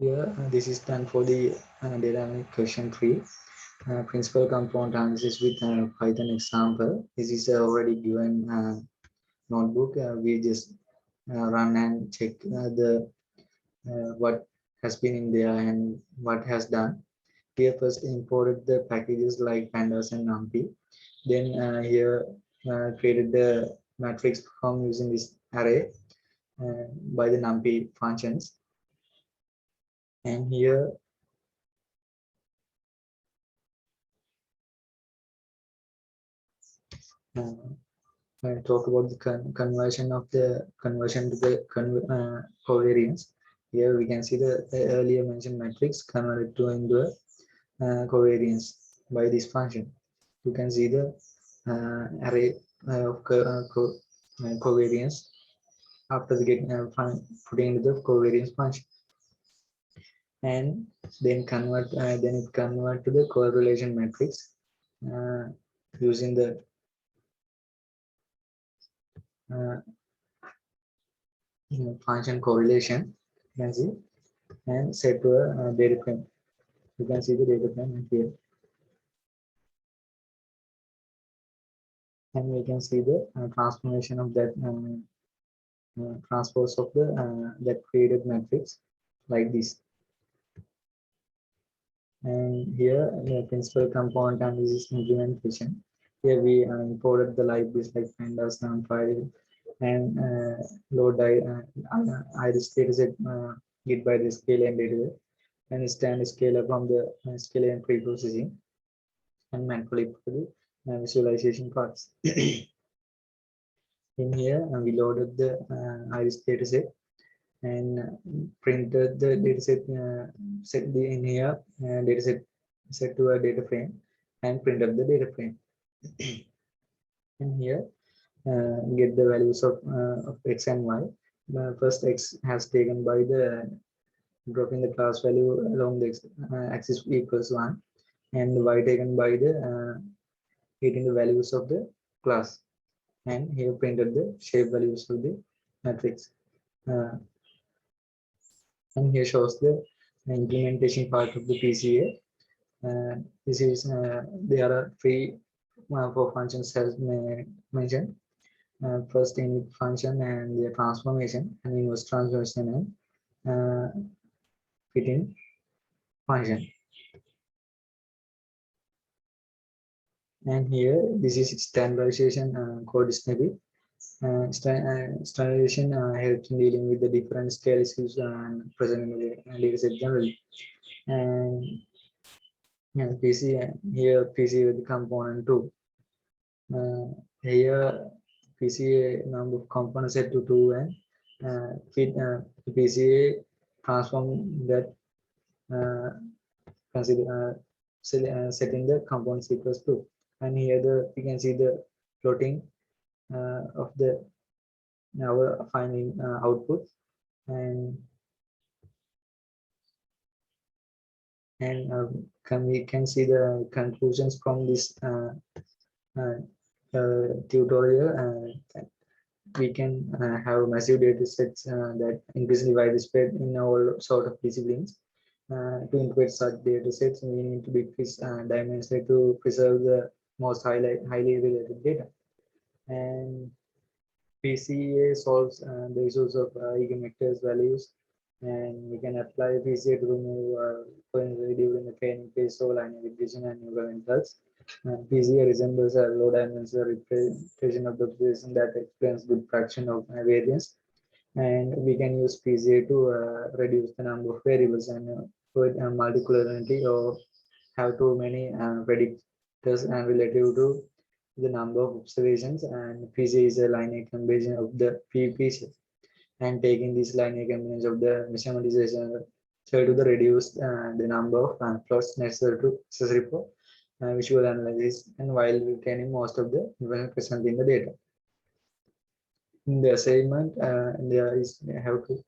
Here, this is done for the dynamic question tree. Principal component analysis with Python example. This is already given notebook. We just run and check the what has been in there and what has done. Here first imported the packages like pandas and numpy. Then here created the matrix form using this array by the numpy functions. And here uh, I talk about the conversion of the conversion to the covariance. Here we can see the earlier mentioned matrix converted to into a covariance by this function. You can see the array of covariance after the getting putting into the covariance function, and then it convert to the correlation matrix uh, using the uh, function correlation. You can see and set to a data frame. You can see the data frame here, and we can see the transformation of that transpose of the that created matrix like this. And here the principal component analysis implementation. Here we imported the libraries like pandas, file, and load iris dataset get by the scale and data, and stand scaler from the scalar and pre-processing, and manually put the visualization parts. In here, we loaded the iris dataset and printed the dataset, set the in here dataset set to a data frame and printed the data frame. And here, get the values of x and y. First, x has taken by the dropping the class value along the axis equals 1, and the y taken by the getting the values of the class, and here printed the shape values of the matrix. Uh, and here shows the implementation part of the PCA. This is there are three for functions as mentioned. First init function and the transformation, and inverse transformation, and fitting function. And here this is standardization code snippet. Standardization helps in dealing with the different scale issues present in the dataset generally. And yeah, PC here PC with the component too. Here PCA number of components set to 2, and fit PCA transform that consider setting the components equals to. And here the you can see the plotting of the our finding output, and we can see the conclusions from this uh, tutorial. We can have massive data sets that increasingly widespread in all sort of disciplines. To integrate such data sets, we need to decrease dimension to preserve the most highly related data. And PCA solves the issues of eigenvectors values, and we can apply PCA to remove coincidentally during the training phase of linear regression and neural networks. PCA resembles a low dimensional representation of the observation that explains good fraction of variance, and we can use PCA to reduce the number of variables and avoid multicollinearity or have too many predictors and relative to the number of observations. And PCA is a linear combination of the PPC, and taking this linear combination of the measurementization try to the reduce the number of plots necessary for visual analysis, and while retaining most of the information present in the data. In the assignment, there is have to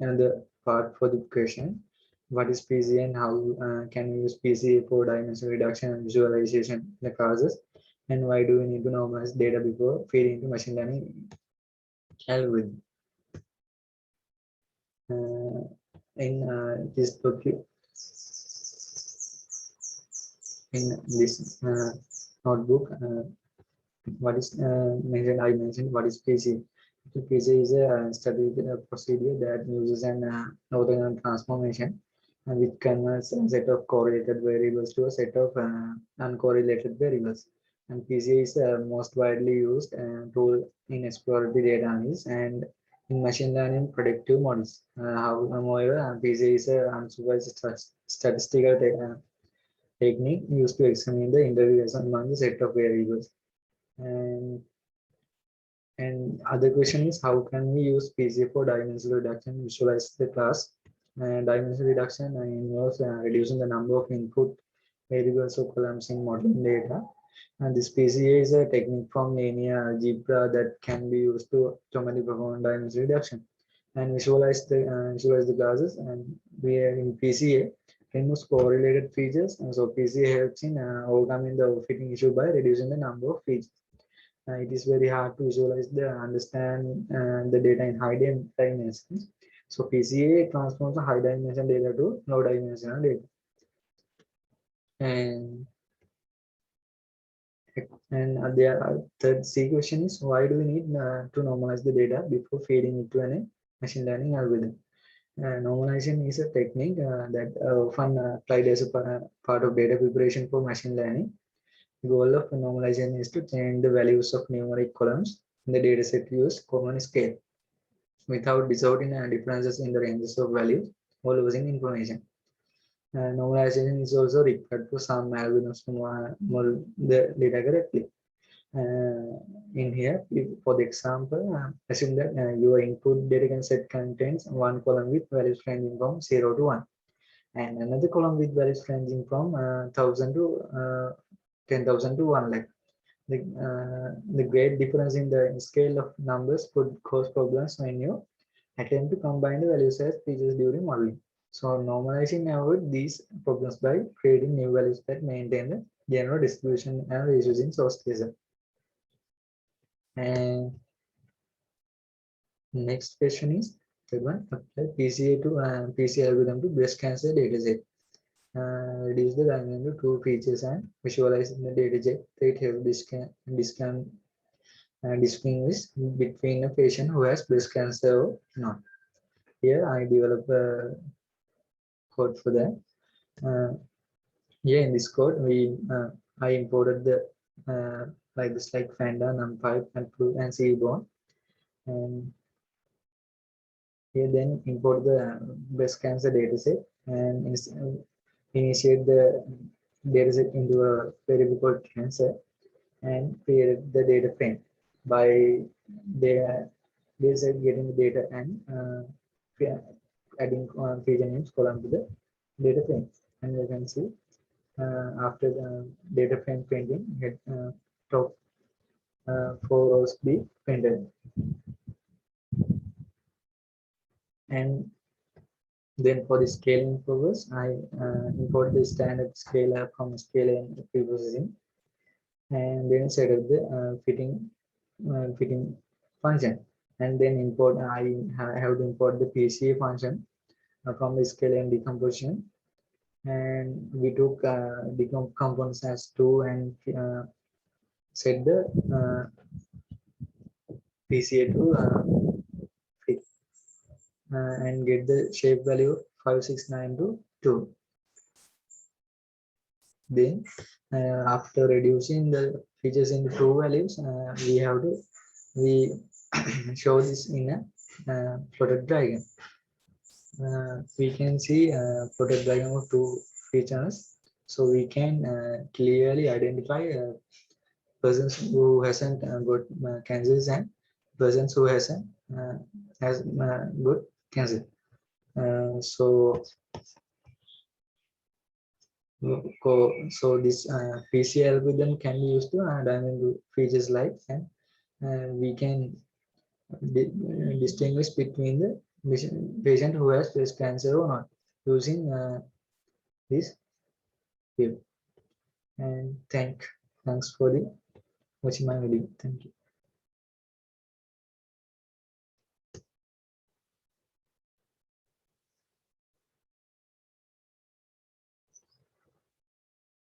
another part for the question: what is PCA and how can we use PCA for dimension reduction and visualization in the classes? And why do we need to normalize data before feeding into machine learning algorithm? Uh, in this notebook, what is mentioned, I mentioned what is PCA. PCA is a study procedure that uses an orthogonal transformation which converts a set of correlated variables to a set of uncorrelated variables. And PCA is most widely used tool in exploratory data analysis and in machine learning predictive models. However, PCA is a unsupervised statistical technique used to examine the interrelation among the set of variables. And other question is, how can we use PCA for dimensional reduction? Visualize the class. Dimensional reduction involves reducing the number of input variables or columns in modeling data. And this PCA is a technique from linear algebra that can be used to optimally perform dimensional reduction and visualize the classes. And we are in PCA removes correlated features. And so PCA helps in overcoming the overfitting issue by reducing the number of features. It is very hard to visualize the understand the data in high dimensions. So PCA transforms the high dimension data to low dimensional data. And the third C question is, why do we need to normalize the data before feeding it to a machine learning algorithm? Normalization is a technique that often applied as a part of data preparation for machine learning. The goal of normalization is to change the values of numeric columns in the dataset used common scale without distorting differences in the ranges of values or losing information. Normalization is also required for some algorithms to model the data correctly. In here, for the example, assume that your input data set contains one column with values ranging from 0 to 1 and another column with values ranging from 1000 to 10,000 to 1 lakh. The great difference in the scale of numbers could cause problems when you attempt to combine the values as features during modeling. So normalizing avoid these problems by creating new values that maintain the general distribution and ratios in source data. And next question is third one, apply PCA to PCA algorithm to breast cancer dataset. Reduce the dimension to two features and visualize in the dataset. It helps distinguish between a patient who has breast cancer or not. Here I developed a code for that. Here in this code, I imported the like this like Fanda, NumPy, and Seaborn, and here then import the breast cancer dataset and initiate the dataset into a variable called cancer and create the data frame by the dataset getting the data and adding feature names column to the data frame. And you can see after the data frame printing, top 4 rows be printed. And then for the scaling purpose, I import the standard scaler from scaler and preprocessing, and then set up the fitting function, and then import. I have to import the PCA function from the scale and decomposition, and we took the components as 2 and set the PCA to fit and get the shape value of 569 to 2. Then after reducing the features into true values, we show this in a plotted diagram. We can see plotted diagram of two features, so we can clearly identify persons who hasn't got cancers and persons who hasn't has got cancer. So this PCA algorithm can be used to diagnose features like, and we can distinguish between the patient who has breast cancer or not using this field. And thanks for the watching my video. Thank you.